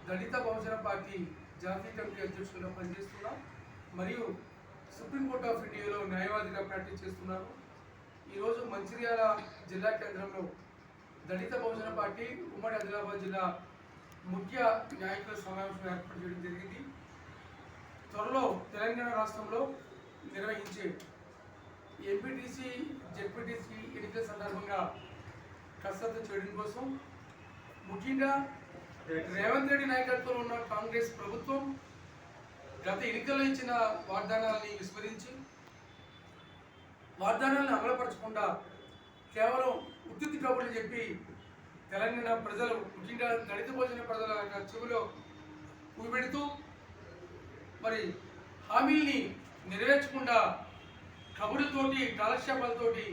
దళిత బహుజన party జాతీయ committee అధ్యక్షులుగా పనిచేస్తున్నాం మరియు సుప్రీంకోర్టు ఆఫ్ ఇండియాలో న్యాయవాదిగా ప్రాక్టీస్ చేస్తున్నాను. ఈరోజు మంచిర్యాల జిల్లా కేంద్రంలో దళిత బహుజన పార్టీ ఉమ్మడి ఆదిలాబాద్ జిల్లా ముఖ్య నాయకుల సమావేశం ఏర్పాటు చేయడం జరిగింది. త్వరలో తెలంగాణ రాష్ట్రంలో నిర్వహించే ఎంపీటీసీ జెడ్పీటీసీ ఎన్నికల సందర్భంగా కసరత్తు చేయడం కోసం ముఖ్యంగా రేవంత్ రెడ్డి నాయకత్వంలో ఉన్న కాంగ్రెస్ ప్రభుత్వం గత ఎన్నికల్లో ఇచ్చిన వాగ్దానాలని విస్మరించి వాగ్దానాలను అమలుపరచకుండా కేవలం ఉత్తుత్తి కబుర్లు చెప్పి తెలంగాణ ప్రజలు ముఖ్యంగా దళిత భోజన ప్రజల చెవిలో ఊపెడుతూ మరి హామీల్ని నెరవేర్చకుండా కబుర్లతోటి కాలక్షేపాలతోటి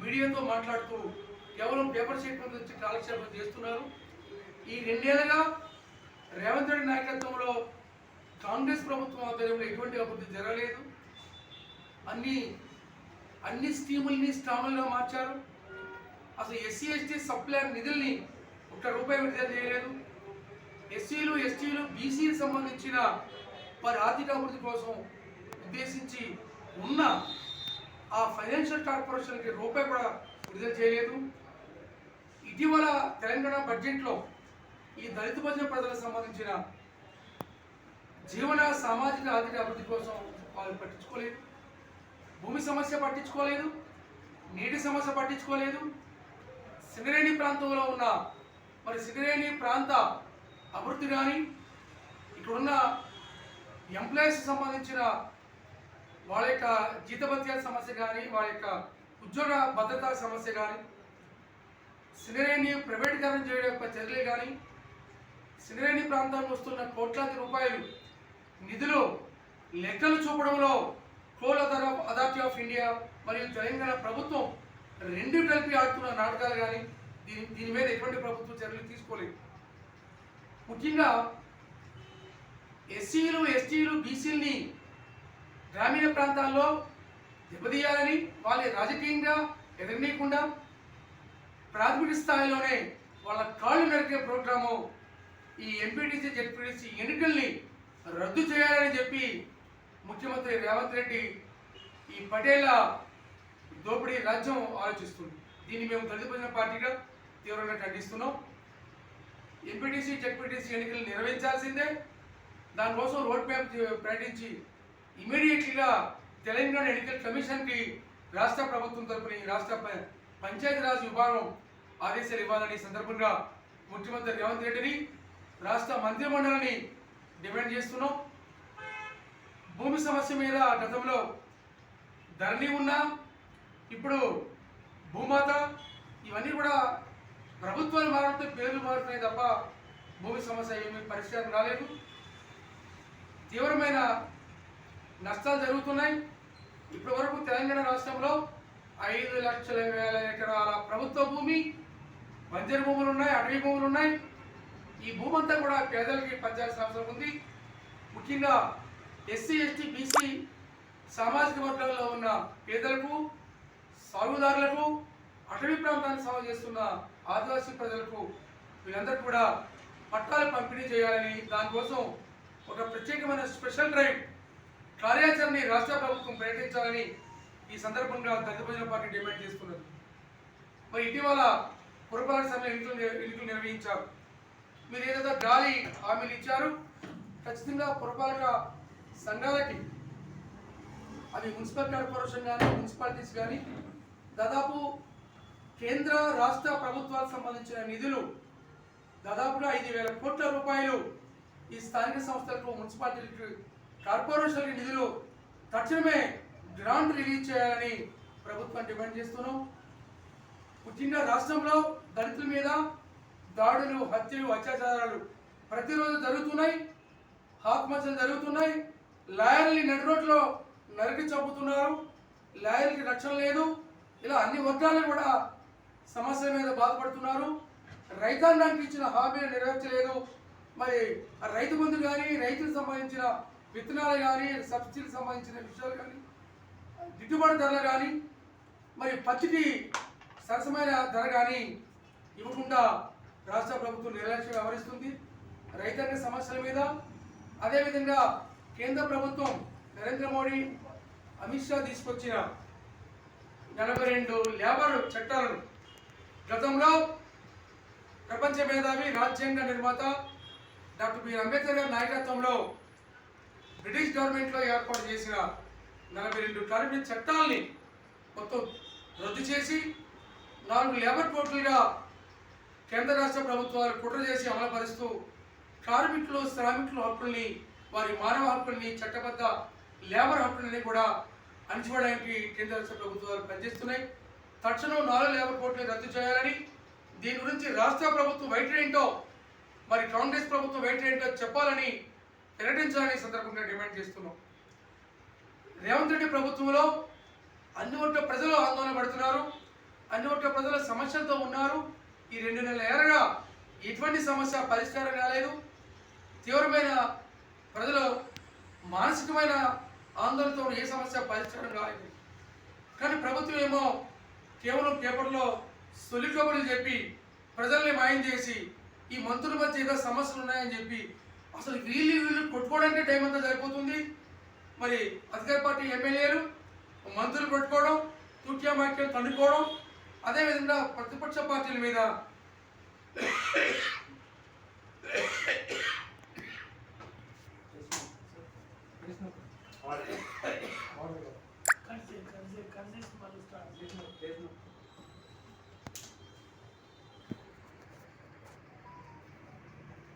మీడియాతో మాట్లాడుతూ కేవలం పేపర్ షీట్ మీద వచ్చి కాలక్షేపం చేస్తున్నారు. ఈ 2 ఏళ్ళుగా రేవంత్ రెడ్డి నాయకత్వంలో కాంగ్రెస్ ప్రభుత్వం ఆధ్వర్యంలో ఎటువంటి అభివృద్ధి జరగలేదు. అన్ని స్కీముల్ని స్టాములుగా మార్చారు. అసలు ఎస్సీ ఎస్టీ సప్లైర్ నిధుల్ని ₹1 విడుదల చేయలేదు. ఎస్సీలు ఎస్టీలు బీసీకి సంబంధించిన వారి ఆర్థిక అభివృద్ధి కోసం ఉద్దేశించి ఉన్న ఆ ఫైనాన్షియల్ కార్పొరేషన్కి ₹1 కూడా విడుదల చేయలేదు. ఇటీవల తెలంగాణ బడ్జెట్లో ఈ దళిత బహుజన ప్రజలకు సంబంధించిన జీవన సామాజిక ఆర్థిక అభివృద్ధి కోసం వాళ్ళు పట్టించుకోలేదు. భూమి సమస్య పట్టించుకోలేదు, నీటి సమస్య పట్టించుకోలేదు. సింగరేణి ప్రాంతంలో ఉన్న మరి సింగరేణి ప్రాంత అభివృద్ధి కానీ ఇక్కడున్న ఎంప్లాయీస్కి సంబంధించిన వాళ్ళ యొక్క జీతభత్యాల సమస్య కానీ వాళ్ళ యొక్క ఉద్యోగ భద్రతా సమస్య కానీ సింగరేణి ప్రైవేటీకరణ చేయడం యొక్క చర్యలు కానీ సింగరేణి ప్రాంతానికి వస్తున్న కోట్లాది రూపాయలు నిధులు లెక్కలు చూపడంలో కోల్ అథారిటీ ఆఫ్ ఇండియా మరియు తెలంగాణ ప్రభుత్వం 2 కలిపి ఆడుతున్న నాటకాలు కానీ దీని మీద ఎటువంటి ప్రభుత్వం చర్యలు తీసుకోలేదు. ముఖ్యంగా ఎస్సీలు ఎస్టీలు బీసీలని గ్రామీణ ప్రాంతాల్లో దెబ్బతీయాలని వాళ్ళని రాజకీయంగా ఎదగనీయకుండా ప్రాథమిక స్థాయిలోనే వాళ్ళ కాళ్ళు నరికే ప్రోగ్రాము ఈ ఎంపీటీసీ జెడ్పీటీసీ ఎన్నికల్ని రద్దు చేయాలని చెప్పి ముఖ్యమంత్రి రేవంత్ రెడ్డి ఈ పటేళ్ల దోపిడీ రాజ్యం ఆలోచిస్తుంది. దీన్ని మేము దళిత బహుజన పార్టీగా తీవ్రంగా ఖండిస్తున్నాం. ఎంపీటీసీ జెడ్పీటీసీ ఎన్నికలు నిర్వహించాల్సిందే. దానికోసం రోడ్ మ్యాప్ ప్రకటించి ఇమీడియట్లీగా తెలంగాణ ఎన్నికల కమిషన్కి రాష్ట్ర ప్రభుత్వం తరపున రాష్ట్ర పంచాయతీరాజ్ విభాగం ఆదేశాలు ఇవ్వాలని సందర్భంగా ముఖ్యమంత్రి రేవంత్ రెడ్డిని రాష్ట్ర మంత్రిమండలిని డిమాండ్ చేస్తున్నాం. భూమి సమస్య మీద గతంలో ధరణి ఉన్నా ఇప్పుడు భూమాత ఇవన్నీ కూడా ప్రభుత్వాలు మారితే పేర్లు మారుతున్నాయి తప్ప భూమి సమస్య ఏమీ పరిష్కారం రాలేదు. తీవ్రమైన నష్టాలు జరుగుతున్నాయి. ఇప్పటి వరకు తెలంగాణ రాష్ట్రంలో 5 లక్షల వేల ఎకరాల ప్రభుత్వ భూమి, బంజరు భూములు ఉన్నాయి, అటవీ భూములు ఉన్నాయి. ఈ భూమి అంతా కూడా పేదలకి పంచాల్సిన అవసరం ఉంది. ముఖ్యంగా ఎస్సీ ఎస్టీ బీసీ సామాజిక వర్గాల్లో ఉన్న పేదలకు, సాగుదారులకు, అటవీ ప్రాంతాన్ని సాగు చేస్తున్న ఆదివాసీ ప్రజలకు వీళ్ళందరూ కూడా పట్టాలు పంపిణీ చేయాలని, దానికోసం ఒక ప్రత్యేకమైన స్పెషల్ డ్రైవ్ కార్యాచరణని రాష్ట్ర ప్రభుత్వం ప్రకటించాలని ఈ సందర్భంగా దళిత బహుజన పార్టీ డిమాండ్ చేస్తున్నది. మరి ఇటీవల పురపాలక సభ ఎన్నికలు నిర్వహించారు. మీరు ఏదైతే గాలి హామీలు ఇచ్చారు, ఖచ్చితంగా పురపాలక సంఘాలకి అవి మున్సిపల్ కార్పొరేషన్ కానీ మున్సిపాలిటీస్ కానీ దాదాపు కేంద్ర రాష్ట్ర ప్రభుత్వాలకు సంబంధించిన నిధులు దాదాపుగా 5,000 కోట్ల రూపాయలు ఈ స్థానిక సంస్థలకు, మున్సిపాలిటీలకు, కార్పొరేషన్కి నిధులు తక్షణమే గ్రాంట్ రిలీజ్ చేయాలని ప్రభుత్వం డిమాండ్ చేస్తున్నాం. ముఖ్యంగా రాష్ట్రంలో దళితుల మీద దాడులు, హత్యలు, అత్యాచారాలు ప్రతిరోజు జరుగుతున్నాయి. ఆత్మహత్యలు జరుగుతున్నాయి. లాయర్ని నడి రోడ్లో నరికి చంపుతున్నారు. లాయర్కి రక్షణ లేదు. ఇలా అన్ని వర్గాలు కూడా సమస్యల మీద బాధపడుతున్నారు. రైతాంగానికి ఇచ్చిన హామీలు నెరవేర్చలేదు. మరి రైతు బంధు కానీ, రైతులకు సంబంధించిన విత్తనాలు కానీ, సబ్సిడీకి సంబంధించిన విషయాలు కానీ, గిట్టుబాటు ధరలు కానీ, మరి పత్తికి సరసమైన ధర కానీ ఇవ్వకుండా రాష్ట్ర ప్రభుత్వం నిర్లక్ష్యం వ్యవహరిస్తుంది. రైతాంగ సమస్యల మీద, అదేవిధంగా కేంద్ర ప్రభుత్వం నరేంద్ర మోడీ అమిత్ షా తీసుకొచ్చిన 42 లేబర్ చట్టాలను గతంలో ప్రపంచ మేధావి రాజ్యాంగ నిర్మాత డాక్టర్ బిఆర్ అంబేద్కర్ గారి నాయకత్వంలో బ్రిటిష్ గవర్నమెంట్లో ఏర్పాటు చేసిన 42 కార్మిక చట్టాలని మొత్తం రద్దు చేసి 4 లేబర్ కోర్టులుగా కేంద్ర రాష్ట్ర ప్రభుత్వాలు కుట్ర చేసి అమలుపరుస్తూ కార్మికులు శ్రామికుల హక్కుల్ని, వారి మానవ హక్కుల్ని, చట్టబద్ధ లేబర్ హక్కులని కూడా అణిచివేయడానికి కేంద్ర రాష్ట్ర ప్రభుత్వాలు పనిచేస్తున్నాయి. తక్షణం 4 లేబర్ కోర్టులు రద్దు చేయాలని, దీని గురించి రాష్ట్ర ప్రభుత్వం వైఖరి ఏంటో, మరి కాంగ్రెస్ ప్రభుత్వం వైఖరి ఏంటో చెప్పాలని ప్రకటించాలని సందర్భంగా డిమాండ్ చేస్తున్నాం. రేవంత్ రెడ్డి ప్రభుత్వంలో అన్ని వర్గాల ప్రజలు ఆందోళన పడుతున్నారు, అన్ని వర్గాల ప్రజల సమస్యలతో ఉన్నారు. ఈ 2 నెలల ఏరగా ఎటువంటి సమస్య పరిష్కారం కాలేదు. తీవ్రమైన ప్రజలు మానసికమైన ఆందోళనతో ఏ సమస్య పరిష్కారం కాలేదు. కానీ ప్రభుత్వం ఏమో కేవలం పేపర్లో సొలి కబుర్లు చెప్పి ప్రజల్ని మాయం చేసి ఈ మంత్రుల మధ్య ఏదో సమస్యలు ఉన్నాయని చెప్పి అసలు వీళ్ళు కొట్టుకోవడానికి టైం అంతా సరిపోతుంది. మరి అధికార పార్టీ ఎమ్మెల్యేలు మంత్రులు కొట్టుకోవడం, తూట్యామాక్యం తండుకోవడం, అదేవిధంగా ప్రతిపక్ష పార్టీల మీద